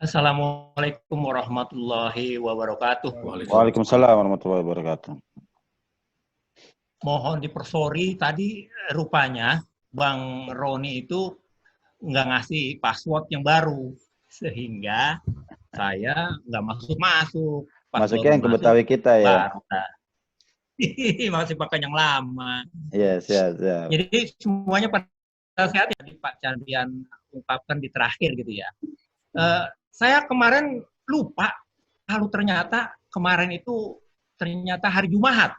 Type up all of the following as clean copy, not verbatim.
Assalamualaikum warahmatullahi wabarakatuh. Waalaikumsalam warahmatullahi wabarakatuh. Mohon dipersori tadi rupanya Bang Roni itu nggak ngasih password yang baru, sehingga saya nggak masuk. Pas Masuknya baru yang ke masuk, Betawi kita ya. baru masih pakai yang lama. Iya, siap. Jadi semuanya pada sehat ya, Pak Chandrian ungkapkan di terakhir gitu ya. Saya kemarin lupa kalau ternyata kemarin itu ternyata hari Jumat.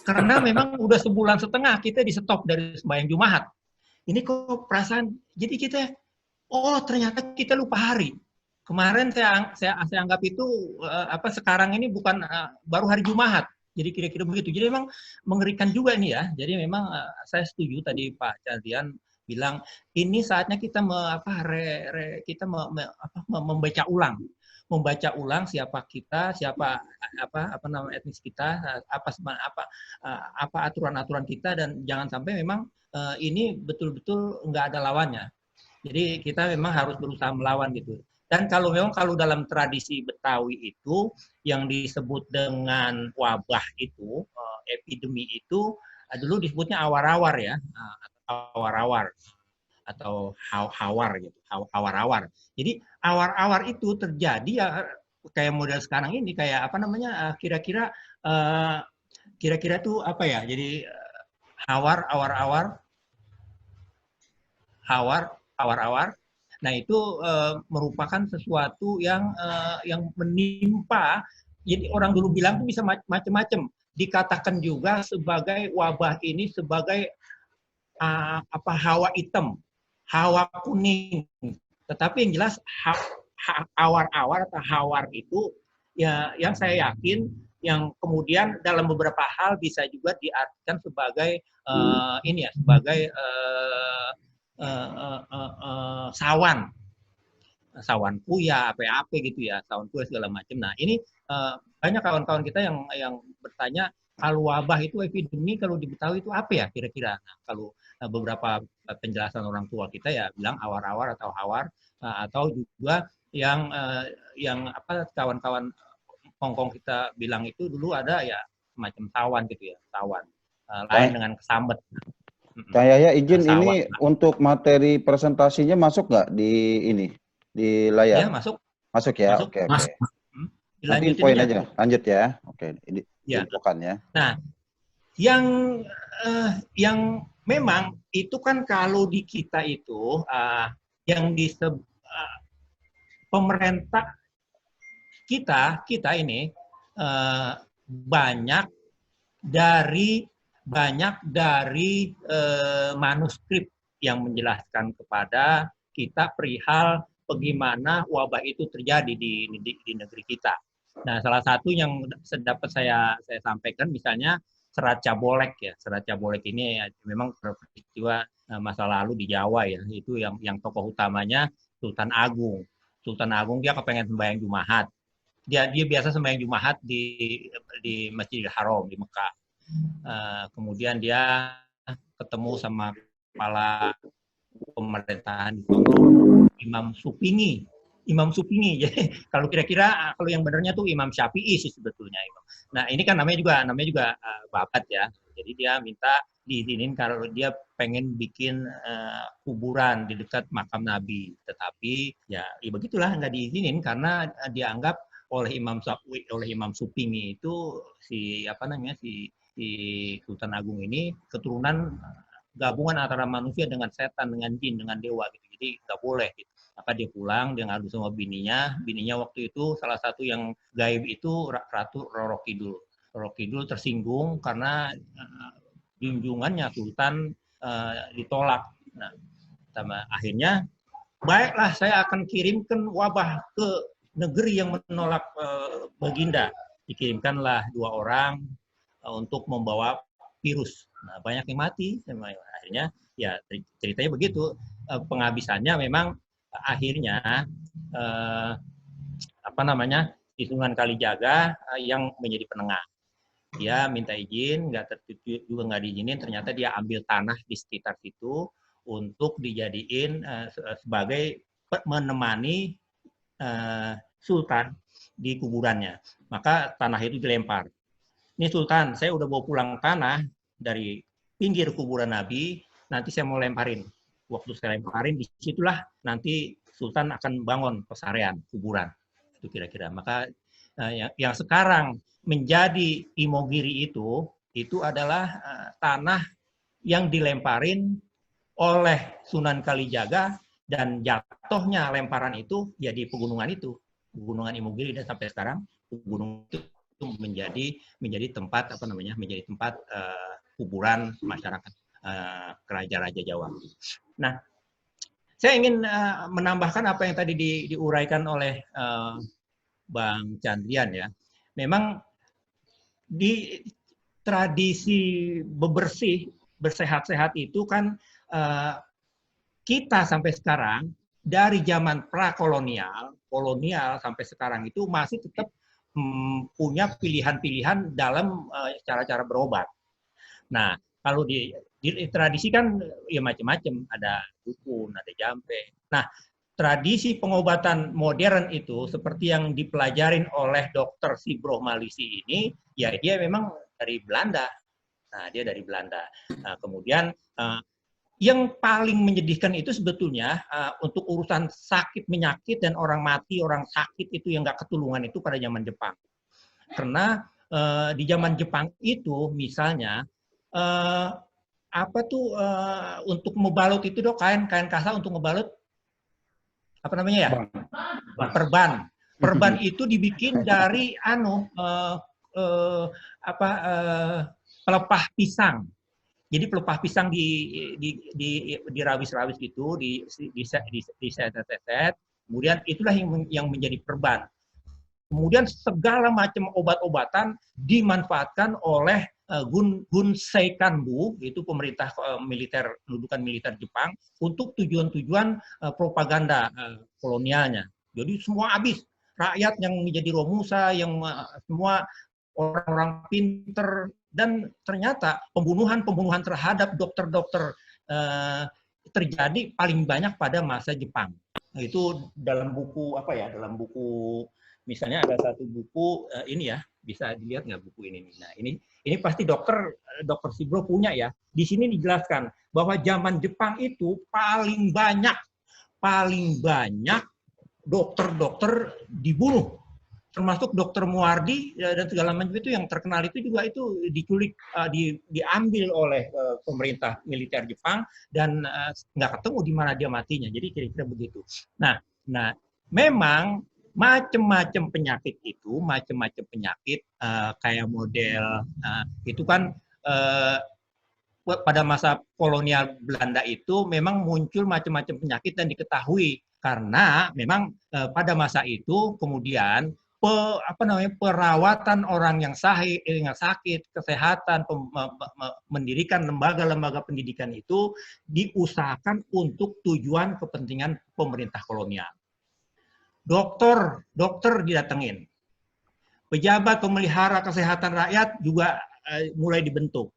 Karena memang udah sebulan setengah kita di stop dari sembahyang Jumat. Ini kok perasaan, jadi kita, oh ternyata kita lupa hari. Kemarin saya anggap itu sekarang ini bukan baru hari Jumat. Jadi kira-kira begitu. Jadi memang mengerikan juga nih ya. Jadi memang saya setuju tadi Pak Chandrian bilang ini saatnya kita membaca ulang siapa kita, siapa apa nama etnis kita, apa aturan-aturan kita, dan jangan sampai memang ini betul-betul nggak ada lawannya. Jadi kita memang harus berusaha melawan gitu. Dan kalau dalam tradisi Betawi itu yang disebut dengan wabah itu, epidemi itu dulu disebutnya awar-awar ya, awar-awar atau hawar gitu, awar-awar. Jadi awar-awar itu terjadi ya kayak model sekarang ini, kayak apa namanya, kira-kira tuh apa ya? Jadi awar-awar. Nah itu merupakan sesuatu yang menimpa. Jadi orang dulu bilang tuh bisa macam-macam. Dikatakan juga sebagai wabah ini sebagai hawa hitam, hawa kuning. Tetapi yang jelas awar-awar atau hawar itu ya yang saya yakin yang kemudian dalam beberapa hal bisa juga diartikan sebagai sawan kuya, apa gitu ya, sawan kuya segala macam. Nah ini banyak kawan-kawan kita yang bertanya kalau wabah itu epidemi, kalau di Betawi itu apa ya kira-kira? Nah, kalau beberapa penjelasan orang tua kita ya bilang awar-awar atau hawar, atau juga yang kawan-kawan Hongkong kita bilang itu dulu ada ya semacam sawan gitu ya, sawan. Lain dengan kesambet. Kang Yahya izin ini untuk materi presentasinya masuk nggak di layar? Ya, masuk. Masuk ya, masuk. oke. Nanti Dilanjutin poin aja. lanjut ya. Oke, Ya. infokan ya. Nah, yang memang itu kan kalau di kita itu yang disebut pemerintah kita ini banyak dari manuskrip yang menjelaskan kepada kita perihal bagaimana wabah itu terjadi di negeri kita. Nah, salah satu yang dapat saya sampaikan misalnya Serat Cabolek ya. Serat Cabolek ini ya, memang peristiwa masa lalu di Jawa ya. Itu yang tokoh utamanya Sultan Agung. Sultan Agung dia kepengen sembahyang Jumat. Dia biasa sembahyang Jumat di Masjidil Haram di Mekah. Kemudian dia ketemu sama kepala pemerintahan di situ, Imam Supingi. Jadi kalau kira-kira kalau yang benernya tuh Imam Syafi'i sih sebetulnya. Nah ini kan namanya juga babat ya. Jadi dia minta diizinin kalau dia pengen bikin kuburan di dekat makam Nabi. Tetapi ya begitulah, nggak diizinin karena dianggap oleh Imam Supingi itu si Sultan Agung ini keturunan gabungan antara manusia dengan setan, dengan jin, dengan dewa gitu. Jadi nggak boleh gitu. Maka dia pulang, dia ngadu sama bininya. Bininya waktu itu salah satu yang gaib itu Ratu Roro Kidul. Roro Kidul tersinggung karena junjungannya Sultan ditolak. Nah, akhirnya baiklah saya akan kirimkan wabah ke negeri yang menolak Baginda. Dikirimkanlah 2 orang untuk membawa virus. Nah, banyak yang mati. Akhirnya ya ceritanya begitu. Penghabisannya memang akhirnya di Sunan Kalijaga yang menjadi penengah. Dia minta izin, juga nggak diizinin. Ternyata dia ambil tanah di sekitar situ untuk dijadiin sebagai menemani Sultan di kuburannya. Maka tanah itu dilempar. Ini Sultan, saya udah bawa pulang tanah dari pinggir kuburan Nabi, nanti saya mau lemparin. Waktu saya lemparin, disitulah nanti Sultan akan bangun pesarean kuburan. Itu kira-kira. Maka yang sekarang menjadi Imogiri itu adalah tanah yang dilemparin oleh Sunan Kalijaga, dan jatuhnya lemparan itu ya di pegunungan itu, Pegunungan Imogiri, dan sampai sekarang pegunungan itu menjadi tempat menjadi tempat kuburan masyarakat raja-raja Jawa. Nah, saya ingin menambahkan apa yang tadi diuraikan oleh Bang Chandrian ya. Memang di tradisi bebersih, bersehat-sehat itu kan kita sampai sekarang dari zaman prakolonial, kolonial sampai sekarang itu masih tetap punya pilihan-pilihan dalam cara-cara berobat. Nah, kalau di tradisi kan ya macam-macam, ada dukun, ada jampe. Nah, tradisi pengobatan modern itu seperti yang dipelajarin oleh Dr. Sibroh Malisi ini, ya dia memang dari Belanda. Nah, dia dari Belanda. Nah, kemudian yang paling menyedihkan itu sebetulnya untuk urusan sakit menyakit dan orang mati, orang sakit itu yang nggak ketulungan itu pada zaman Jepang. Karena di zaman Jepang itu misalnya apa tuh untuk membalut itu dok, kain kasa untuk membalut apa namanya ya? Perban. Perban itu dibikin dari pelepah pisang. Jadi pelepah pisang dirawis-rawis gitu, disetet-setet, kemudian itulah yang menjadi perban. Kemudian segala macam obat-obatan dimanfaatkan oleh Gun Seikanbu, itu pemerintah militer, pendudukan militer Jepang, untuk tujuan-tujuan propaganda kolonialnya. Jadi semua habis. Rakyat yang menjadi romusa, yang semua orang-orang pinter, dan ternyata pembunuhan terhadap dokter-dokter terjadi paling banyak pada masa Jepang. Nah, itu dalam buku dalam buku misalnya ada satu buku ini ya, bisa dilihat nggak buku ini? Nah, ini pasti dokter Sibro punya ya. Di sini dijelaskan bahwa zaman Jepang itu paling banyak dokter-dokter dibunuh, termasuk dokter Muardi dan segala macam itu yang terkenal itu juga itu diculik, diambil oleh pemerintah militer Jepang dan nggak ketemu di mana dia matinya. Jadi kira-kira begitu. Nah, memang macam-macam penyakit kayak model itu kan pada masa kolonial Belanda itu memang muncul macam-macam penyakit dan diketahui karena memang pada masa itu kemudian perawatan orang yang sakit, kesehatan, mendirikan lembaga-lembaga pendidikan itu diusahakan untuk tujuan kepentingan pemerintah kolonial. Dokter didatengin. Pejabat pemelihara kesehatan rakyat juga mulai dibentuk.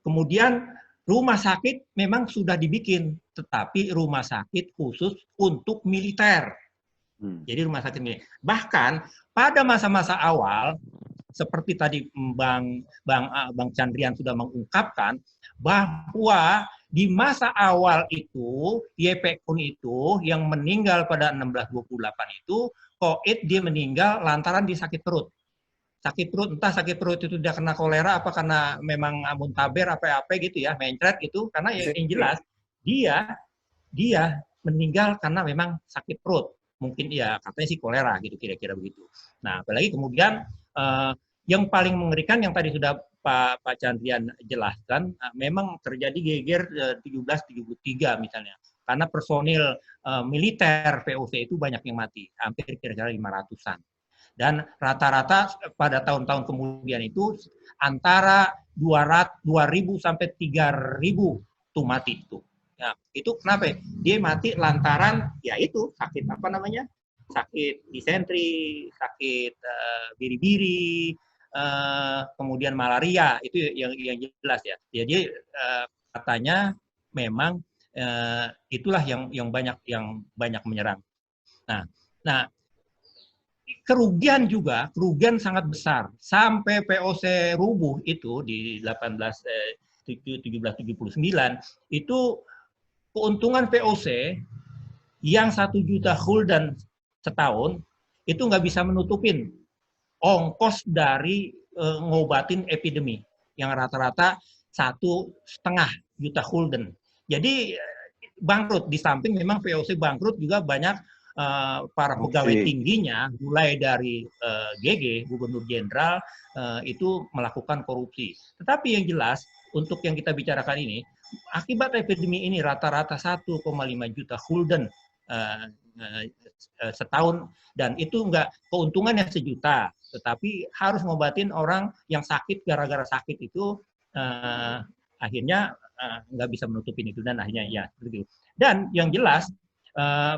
Kemudian rumah sakit memang sudah dibikin, tetapi rumah sakit khusus untuk militer. Jadi rumah sakit militer. Bahkan pada masa-masa awal, seperti tadi Bang Chandrian sudah mengungkapkan, bahwa di masa awal itu, Ye Pek Kun itu yang meninggal pada 1628 itu, koit dia meninggal lantaran dia sakit perut. Entah sakit perut itu dia kena kolera apa karena memang muntaber apa gitu ya, mencret gitu, karena yang jelas dia meninggal karena memang sakit perut. Mungkin ya katanya sih kolera gitu, kira-kira begitu. Nah, apalagi kemudian yang paling mengerikan yang tadi sudah Pak Chandrian jelaskan, memang terjadi geger 1773 misalnya. Karena personil militer VOC itu banyak yang mati, hampir kira-kira 500-an. Dan rata-rata pada tahun-tahun kemudian itu antara 2.000 sampai 3.000 tuh mati itu. Nah, itu kenapa? Dia mati lantaran ya itu sakit apa namanya? Sakit disentri, sakit biri-biri, kemudian malaria, itu yang jelas ya. Jadi katanya memang itulah yang banyak menyerang. Nah, Nah, kerugian sangat besar. Sampai POC rubuh itu di 1779, itu keuntungan POC yang 1 juta gulden setahun, itu nggak bisa menutupin ongkos dari ngobatin epidemi, yang rata-rata 1,5 juta gulden. Jadi bangkrut, di samping memang VOC bangkrut juga banyak para pegawai tingginya, mulai dari GG, Gubernur Jenderal, itu melakukan korupsi. Tetapi yang jelas, untuk yang kita bicarakan ini, akibat epidemi ini rata-rata 1,5 juta gulden setahun, dan itu enggak keuntungannya 1 juta, tetapi harus ngobatin orang yang sakit, gara-gara sakit itu akhirnya nggak bisa menutupin itu, dan akhirnya ya seperti itu. Dan yang jelas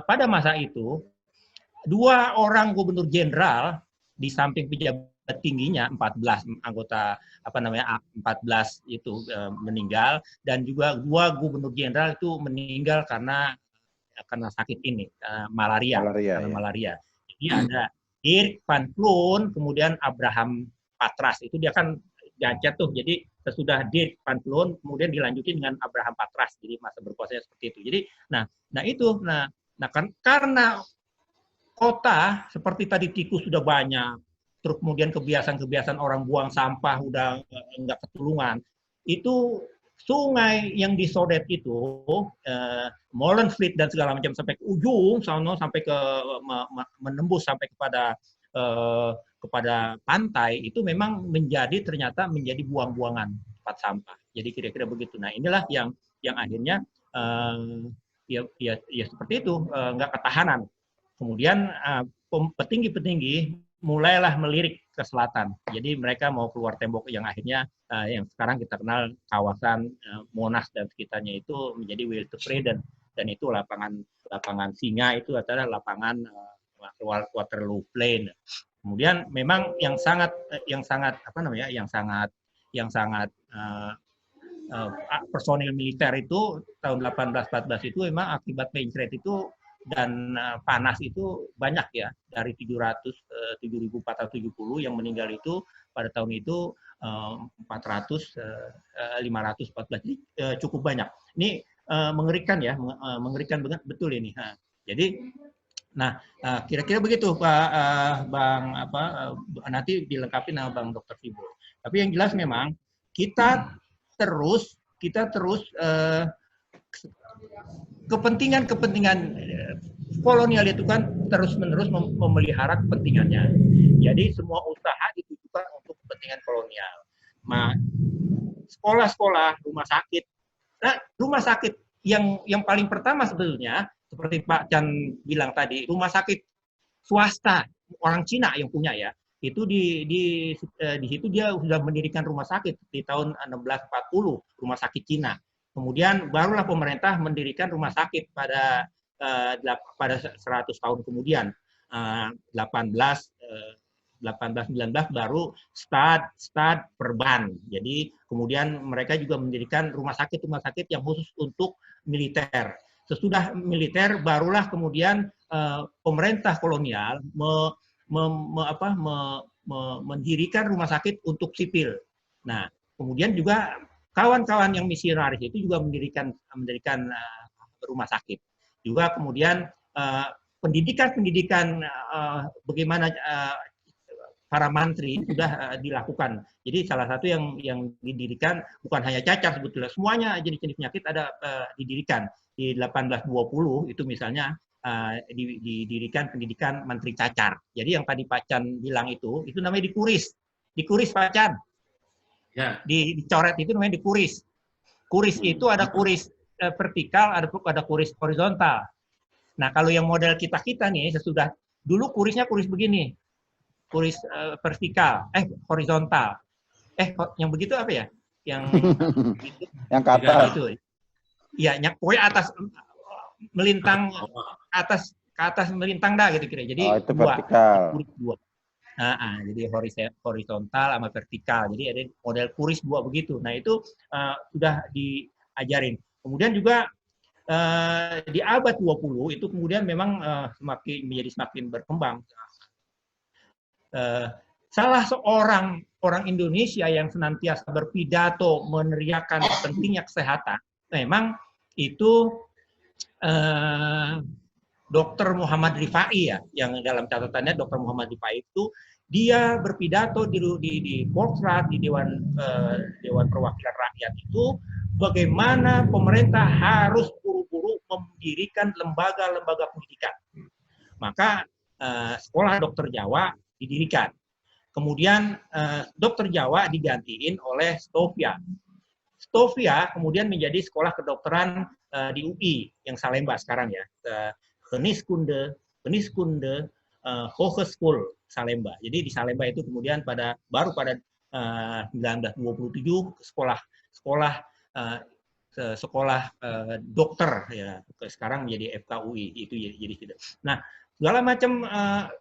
pada masa itu 2 orang gubernur jenderal di samping pejabat tingginya, 14 anggota 14 itu meninggal, dan juga 2 gubernur jenderal itu meninggal karena sakit ini, malaria. Malaria. Jadi ada Dirk van Vloon, kemudian Abraham Patras. Itu dia kan diangkat tuh. Jadi sesudah Dirk van Vloon, kemudian dilanjutin dengan Abraham Patras. Jadi masa berkuasanya seperti itu. Jadi, karena kota seperti tadi tikus sudah banyak, terus kemudian kebiasaan orang buang sampah udah nggak ketulungan, itu sungai yang disodet itu, Molenvliet dan segala macam, sampai ke ujung, sampai ke menembus sampai kepada pantai, itu memang ternyata menjadi buang-buangan tempat sampah. Jadi kira-kira begitu. Nah, inilah yang akhirnya ya seperti itu, nggak ketahanan. Kemudian petinggi-petinggi mulailah melirik ke selatan. Jadi mereka mau keluar tembok yang akhirnya yang sekarang kita kenal kawasan Monas dan sekitarnya itu menjadi Wildtevreden, dan itu lapangan singa, itu adalah lapangan Waterloo Plain. Kemudian memang yang sangat personil militer itu tahun 1814 itu memang akibat pencret itu dan panas itu banyak ya, dari 7.470 yang meninggal itu pada tahun itu 514, jadi cukup banyak. Ini mengerikan ya, mengerikan banget betul ini. Jadi kira-kira begitu Pak Bang nanti dilengkapi sama Bang Dr. Fibo. Tapi yang jelas memang kita terus kepentingan kolonial itu kan terus-menerus memelihara kepentingannya. Jadi semua usaha ditujukan untuk kepentingan kolonial. Sekolah-sekolah, rumah sakit. Nah, rumah sakit yang paling pertama sebetulnya, seperti Pak Chan bilang tadi, rumah sakit swasta orang Cina yang punya ya. Itu di situ dia sudah mendirikan rumah sakit di tahun 1640, rumah sakit Cina. Kemudian barulah pemerintah mendirikan rumah sakit pada 100 tahun kemudian, 1819 baru stad perban. Jadi kemudian mereka juga mendirikan rumah sakit yang khusus untuk militer. Sesudah militer barulah kemudian pemerintah kolonial mendirikan rumah sakit untuk sipil. Nah, kemudian juga kawan-kawan yang misionaris itu juga mendirikan rumah sakit. Juga kemudian pendidikan bagaimana para mantri sudah dilakukan. Jadi salah satu yang didirikan bukan hanya cacar sebetulnya, semuanya jenis-jenis penyakit ada didirikan. Di 1820 itu misalnya didirikan pendidikan mantri cacar. Jadi yang tadi Pak Chan bilang itu namanya dikuris Pak Chan. Ya. Dicoret itu namanya dikuris. Kuris itu ada kuris vertikal, ada kuris horizontal. Nah, kalau yang model kita nih, sesudah dulu kuris begini, kuris vertikal, horizontal. Yang begitu apa ya? Yang gitu. Yang ke atas. Itu. Ya, pokoknya atas melintang ke atas melintang dah gitu kira. Jadi itu vertikal. Kuris dua. Jadi horizontal sama vertikal. Jadi ada model kuris dua begitu. Nah, itu sudah diajarin. Kemudian juga di abad 20 itu kemudian memang semakin berkembang. Salah seorang orang Indonesia yang senantiasa berpidato meneriakan pentingnya kesehatan, memang itu Dr. Muhammad Rifai ya, yang dalam catatannya Dr. Muhammad Rifai itu dia berpidato di Polsrat, di Dewan Perwakilan Rakyat itu bagaimana pemerintah harus buru-buru mendirikan lembaga-lembaga pendidikan. Maka sekolah dokter Jawa didirikan. Kemudian dokter Jawa digantiin oleh Stovia. Stovia kemudian menjadi sekolah kedokteran di UI yang Salemba sekarang ya. Geneeskunde Hogeschool Salemba. Jadi di Salemba itu kemudian baru pada 1927 sekolah dokter ya, sekarang menjadi FKUI itu jadi tidak. Nah, segala macam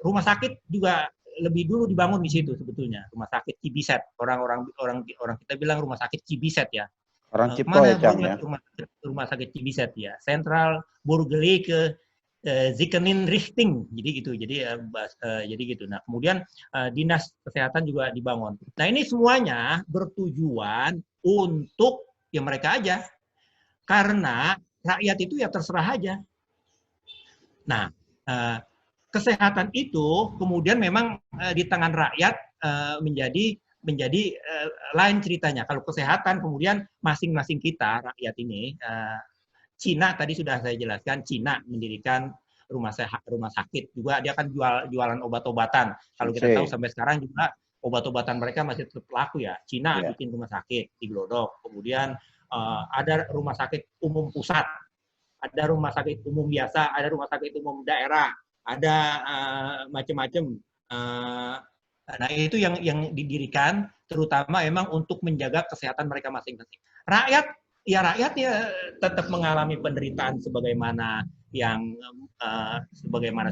rumah sakit juga lebih dulu dibangun di situ sebetulnya, rumah sakit Cibiset. Orang kita bilang rumah sakit Cibiset ya. Orang Cipto ya, Cang ya. Rumah sakit Cibiset ya. Central Burgerlijke Ziekenrichting, jadi gitu. Jadi gitu. Nah, kemudian dinas kesehatan juga dibangun. Nah, ini semuanya bertujuan untuk ya mereka aja. Karena rakyat itu ya terserah aja. Nah, kesehatan itu kemudian memang di tangan rakyat menjadi lain ceritanya. Kalau kesehatan kemudian masing-masing kita rakyat ini, Cina tadi sudah saya jelaskan, Cina mendirikan rumah sakit juga, dia kan jualan obat-obatan. Kalau kita tahu sampai sekarang juga obat-obatan mereka masih tetap laku ya. Cina bikin rumah sakit di Glodok, kemudian ada rumah sakit umum pusat, ada rumah sakit umum biasa, ada rumah sakit umum daerah, ada macam-macam. Nah, itu yang didirikan terutama memang untuk menjaga kesehatan mereka masing-masing. Rakyat ya tetap mengalami penderitaan sebagaimana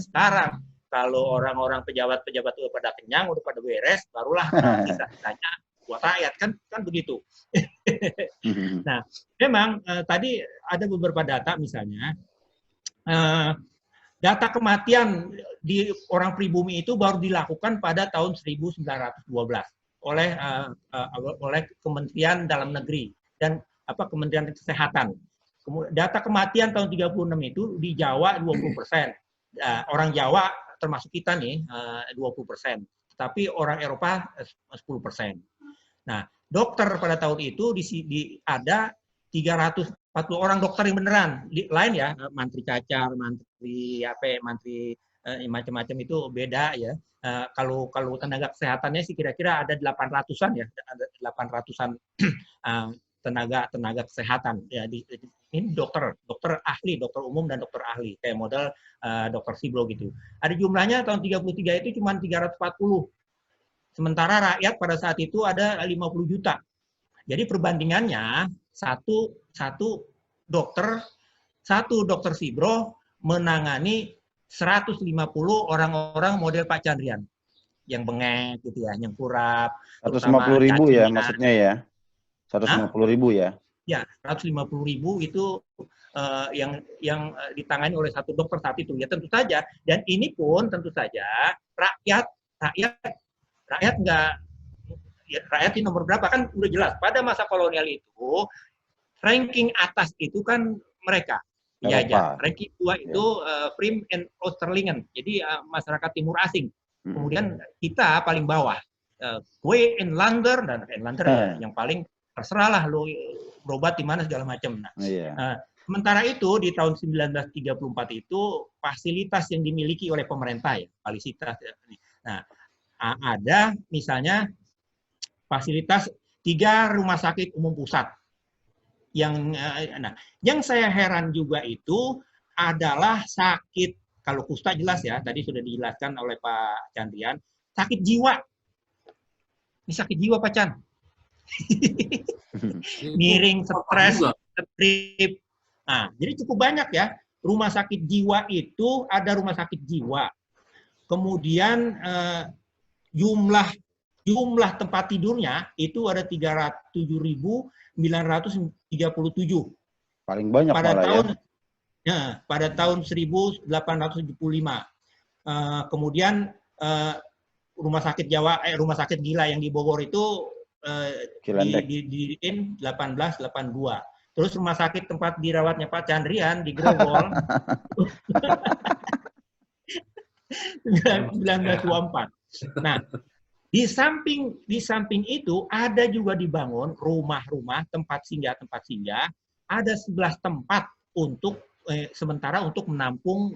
sekarang. Kalau orang-orang pejabat-pejabat udah pada kenyang, udah pada beres, barulah sisa-sisanya buat rakyat, kan begitu. Nah, memang tadi ada beberapa data misalnya, data kematian di orang pribumi itu baru dilakukan pada tahun 1912 oleh Kementerian Dalam Negeri dan Kementerian Kesehatan. Data kematian tahun 36 itu di Jawa 20%. Orang Jawa termasuk kita nih 20%. Tapi orang Eropa 10%. Nah, dokter pada tahun itu ada 340 orang dokter yang beneran. Lain ya, mantri cacar, mantri macam-macam itu beda ya. Kalau tenaga kesehatannya sih kira-kira ada 800-an ya, ada 800-an tenaga kesehatan ya. Ini dokter ahli, dokter umum dan dokter ahli kayak model dokter Siblo gitu. Ada jumlahnya tahun 33 itu cuma 340. Sementara rakyat pada saat itu ada 50 juta. Jadi perbandingannya satu dokter Sibro menangani 150 orang-orang model Pak Chandrian yang bengek gitu ya, yang kurap. 150.000 ya maksudnya ya. 150.000 ya. Ya, 150.000 itu yang ditangani oleh satu dokter saat itu. Ya tentu saja. Dan ini pun tentu saja rakyat di nomor berapa kan udah jelas. Pada masa kolonial itu ranking atas itu kan mereka. Ya aja. Ranking 2 itu Prim and Oosterlingen. Jadi masyarakat timur asing. Kemudian kita paling bawah. Kue Enlander dan Enlander yang paling terserahlah lo berobat di mana segala macam. Nah, sementara itu di tahun 1934 itu fasilitas yang dimiliki oleh pemerintah ya, fasilitas. Nah, ada misalnya fasilitas 3 rumah sakit umum pusat. Yang saya heran juga itu adalah sakit, kalau kusta jelas ya, tadi sudah dijelaskan oleh Pak Chandrian, sakit jiwa. Ini sakit jiwa Pak Chan. Miring, stres, trip. Nah, jadi cukup banyak ya. Rumah sakit jiwa itu ada rumah sakit jiwa. Kemudian jumlah tempat tidurnya itu ada 307.937. Paling banyak pada malah tahun, ya. Ya, pada tahun 1875. Kemudian rumah sakit Gila yang di Bogor itu didirikan 1882. Terus rumah sakit tempat dirawatnya Pak Chandrian di Grogol 1924. Nah, di samping itu ada juga dibangun rumah-rumah tempat singgah, ada 11 tempat untuk sementara untuk menampung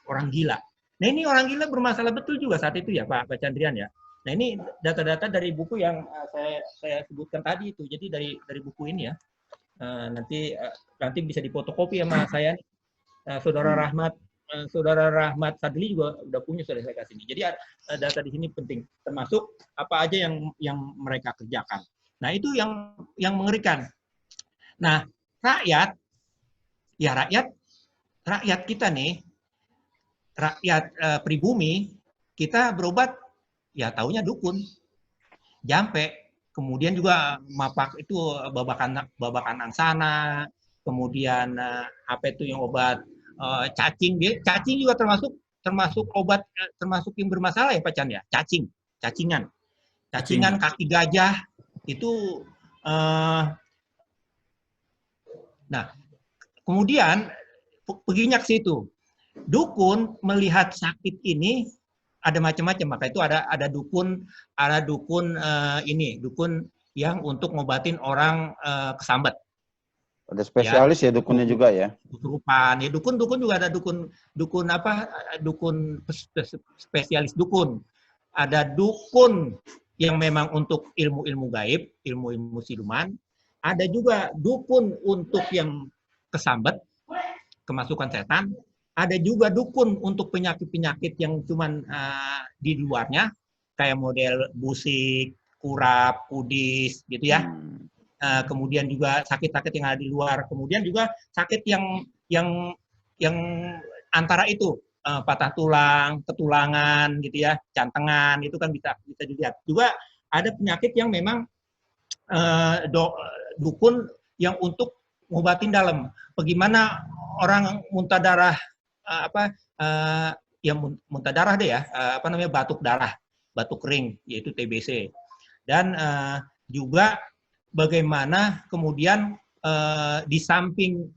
orang gila. Nah, ini orang gila bermasalah betul juga saat itu ya Pak Chandrian ya. Nah, ini data-data dari buku yang saya sebutkan tadi itu. Jadi dari buku ini ya. Nanti bisa difotokopi sama saya nih. Saudara Rahmat Sadli juga udah punya, sudah saya kasih ini. Jadi data di sini penting, termasuk apa aja yang mereka kerjakan. Nah, itu yang mengerikan. Nah, rakyat kita nih, rakyat pribumi, kita berobat ya taunya dukun, jampe, kemudian juga mapak itu babakan angsana, kemudian apa itu yang obat cacing juga termasuk obat termasuk yang bermasalah ya Pak Chan ya, cacingan kaki gajah itu nah kemudian peginya ke situ dukun melihat sakit ini ada macam-macam, maka itu ada dukun dukun yang untuk ngobatin orang kesambet. Ada spesialis ya dukunnya juga ya. Kesurupan. Ya dukun juga ada dukun spesialis dukun. Ada dukun yang memang untuk ilmu-ilmu gaib, ilmu-ilmu siluman. Ada juga dukun untuk yang kesambet, kemasukan setan. Ada juga dukun untuk penyakit-penyakit yang cuman di luarnya, kayak model busik, kurap, kudis, gitu ya. Kemudian juga sakit-sakit yang ada di luar, kemudian juga sakit yang antara itu patah tulang, ketulangan gitu ya, jantengan itu kan bisa dilihat. Juga ada penyakit yang memang dukun yang untuk ngobatin dalam. Bagaimana orang muntah darah muntah darah deh ya, batuk darah, batuk kering yaitu TBC. Dan juga bagaimana kemudian di samping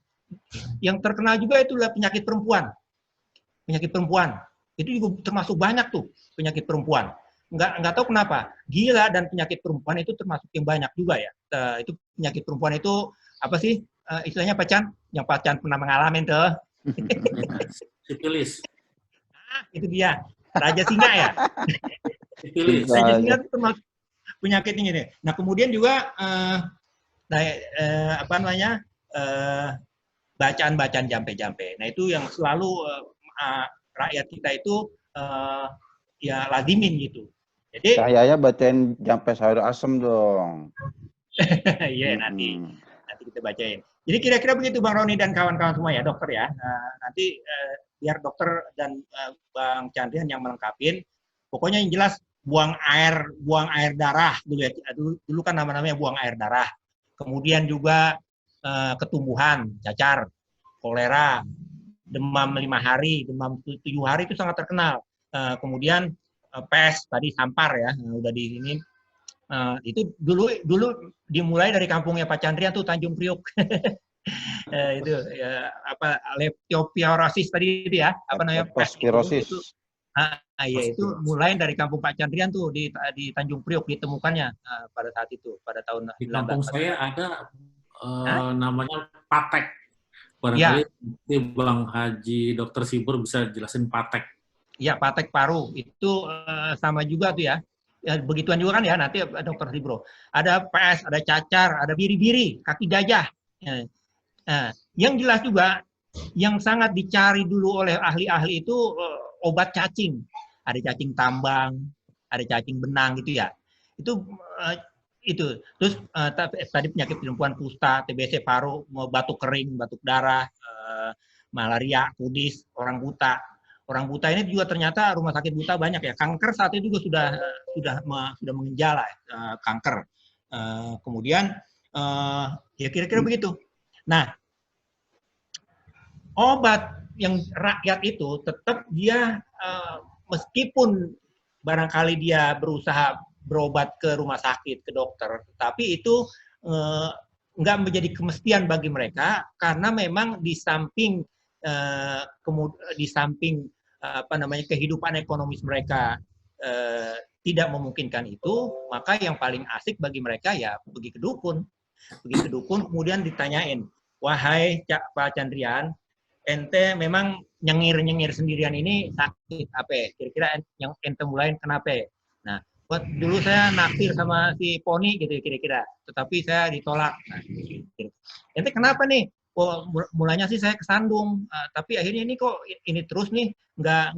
yang terkenal juga itu adalah penyakit perempuan. Penyakit perempuan itu juga termasuk banyak tuh penyakit perempuan. Nggak tahu kenapa gila dan penyakit perempuan itu termasuk yang banyak juga ya. Itu penyakit perempuan itu apa sih istilahnya Pak Chan? Yang Pak Chan pernah mengalami tuh. Sipilis. Itu dia Raja Singa ya. Sipilis. Raja Singa itu termasuk penyakit ini nih. Nah kemudian juga bacaan-bacaan jampe-jampe. Nah itu yang selalu rakyat kita itu ya lazimin gitu. Jadi Cahaya bacain jampe sayur asem dong. Iya nanti kita bacain. Jadi kira-kira begitu Bang Roni dan kawan-kawan semua ya dokter ya. Nanti biar dokter dan Bang Chandrian yang melengkapin. Pokoknya yang jelas buang air darah dulu ya. Dulu kan namanya buang air darah. Kemudian juga ketumbuhan, cacar, kolera, demam 5 hari, demam 7 hari itu sangat terkenal. Kemudian pes tadi sampar ya, udah di sini. Itu dulu dimulai dari kampungnya Pak Chandrian tuh Tanjung Priok. Itu ya, leptospirosis tadi itu ya, apa namanya? Leptospirosis. Iya itu mulai dari kampung Pak Chandrian tuh di Tanjung Priok ditemukannya pada saat itu, pada tahun di kampung saya ada namanya patek. Barangkali ya. Bang Haji Dr. Sibur bisa jelasin patek. Iya, patek paru itu sama juga tuh ya. Ya, begituan juga kan ya nanti Dokter Sibro. Ada PS, ada cacar, ada biri-biri, kaki gajah. Yang jelas juga yang sangat dicari dulu oleh ahli-ahli itu obat cacing. Ada cacing tambang, ada cacing benang gitu ya. Itu. Terus tadi penyakit perempuan kusta, TBC paru, batuk kering, batuk darah, malaria, kudis, orang buta. Orang buta ini juga ternyata rumah sakit buta banyak ya. Kanker saat itu juga sudah menggejala kanker. Kemudian ya kira-kira begitu. Nah, obat yang rakyat itu tetap dia meskipun barangkali dia berusaha berobat ke rumah sakit, ke dokter, tapi itu nggak menjadi kemestian bagi mereka karena memang di samping kehidupan ekonomis mereka tidak memungkinkan itu, maka yang paling asik bagi mereka ya pergi ke dukun. Pergi ke dukun kemudian ditanyain, wahai Pak Chandrian, ente memang nyengir sendirian ini sakit apa? Kira-kira yang ente mulain kenapa? Nah, buat dulu saya naksir sama si Poni gitu kira-kira, tetapi saya ditolak. Nah, ente kenapa nih? Oh, mulanya sih saya kesandung, tapi akhirnya ini kok ini terus nih nggak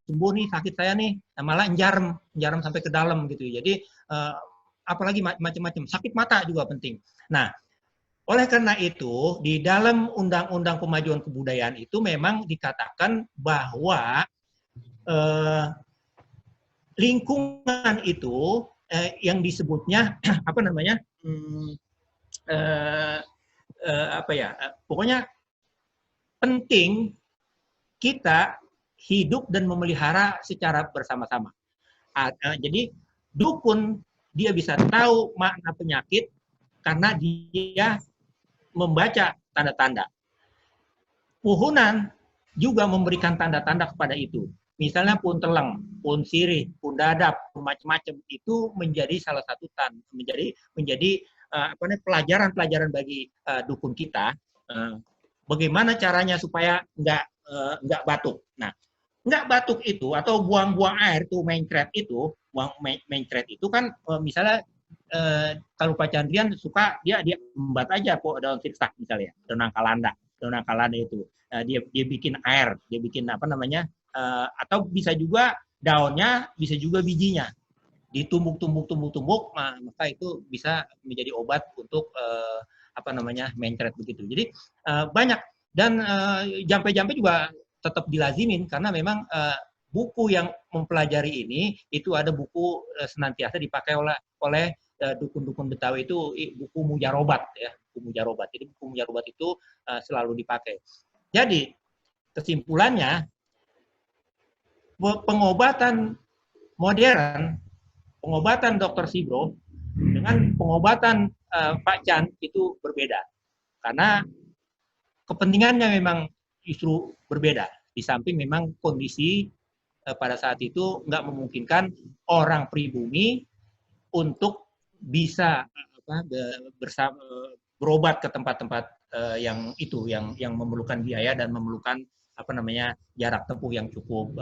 sembuh nih sakit saya nih, nah, malah njarem sampai ke dalam gitu. Jadi apalagi macam-macam, sakit mata juga penting. Nah, oleh karena itu, di dalam Undang-Undang Kemajuan Kebudayaan itu memang dikatakan bahwa lingkungan itu yang disebutnya apa namanya? Pokoknya penting kita hidup dan memelihara secara bersama-sama. Jadi dukun dia bisa tahu makna penyakit karena dia membaca tanda-tanda. Puhunan juga memberikan tanda-tanda kepada itu. Misalnya pun teleng, pun sirih, pun dadap, pun macam-macam itu menjadi salah satu menjadi pelajaran-pelajaran bagi dukun kita. Bagaimana caranya supaya nggak batuk. Nah, nggak batuk itu atau buang-buang air itu mencret itu kan misalnya kalau Pak Chandrian suka dia membat aja daun sirsak misalnya, daun angkalanda itu dia bikin air, dia bikin atau bisa juga daunnya, bisa juga bijinya ditumbuk, maka itu bisa menjadi obat untuk mencret begitu. Jadi banyak dan jampe-jampe juga tetap dilazimin karena memang buku yang mempelajari ini itu ada buku senantiasa dipakai oleh dukun-dukun Betawi itu buku mujarobat ya, buku mujarobat. Jadi buku mujarobat itu selalu dipakai. Jadi kesimpulannya pengobatan modern, pengobatan Dr. Sibro dengan pengobatan Pak Chan itu berbeda karena kepentingannya memang justru berbeda. Di samping memang kondisi pada saat itu nggak memungkinkan orang pribumi untuk bisa berobat ke tempat-tempat yang memerlukan biaya dan memerlukan jarak tempuh yang cukup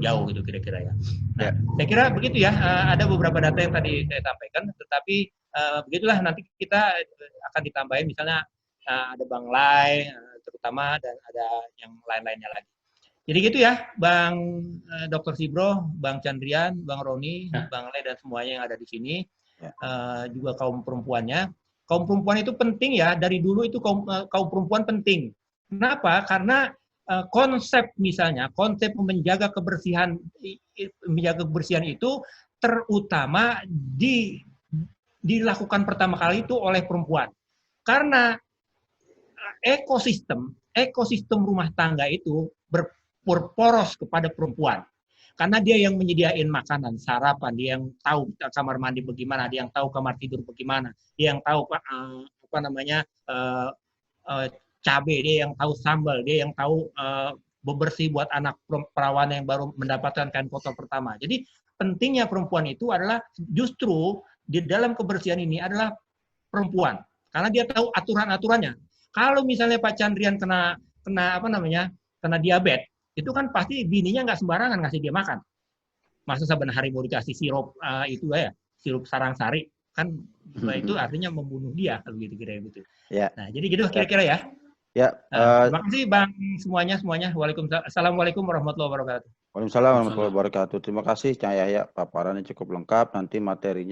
jauh gitu kira-kira ya. Nah, saya kira begitu ya. Ada beberapa data yang tadi saya sampaikan, tetapi begitulah nanti kita akan ditambahin misalnya ada Bang Lai terutama dan ada yang lain-lainnya lagi. Jadi gitu ya, Bang Dr. Sibro, Bang Chandrian, Bang Roni, Bang Lai dan semuanya yang ada di sini, juga kaum perempuannya. Kaum perempuan itu penting ya, dari dulu itu kaum perempuan penting. Kenapa? Karena konsep menjaga kebersihan itu terutama dilakukan pertama kali itu oleh perempuan. Karena ekosistem rumah tangga itu berporos kepada perempuan. Karena dia yang menyediain makanan, sarapan, dia yang tahu kamar mandi bagaimana, dia yang tahu kamar tidur bagaimana, dia yang tahu cabai, dia yang tahu sambal, dia yang tahu bebersih buat anak perawan yang baru mendapatkan kain kotor pertama. Jadi pentingnya perempuan itu adalah justru di dalam kebersihan ini adalah perempuan, karena dia tahu aturan-aturannya. Kalau misalnya Pak Chandrian kena diabetes, itu kan pasti bininya nggak sembarangan ngasih dia makan. Masa saban hari mau dikasih sirup sirup sarang-sari, kan itu artinya membunuh dia kalau gitu kira-kira gitu. Ya. Nah, jadi gitu kira-kira ya. Ya. Terima kasih Bang semuanya. Assalamualaikum warahmatullahi wabarakatuh. Waalaikumsalam warahmatullahi wabarakatuh. Terima kasih Cahaya, paparannya cukup lengkap. Nanti materinya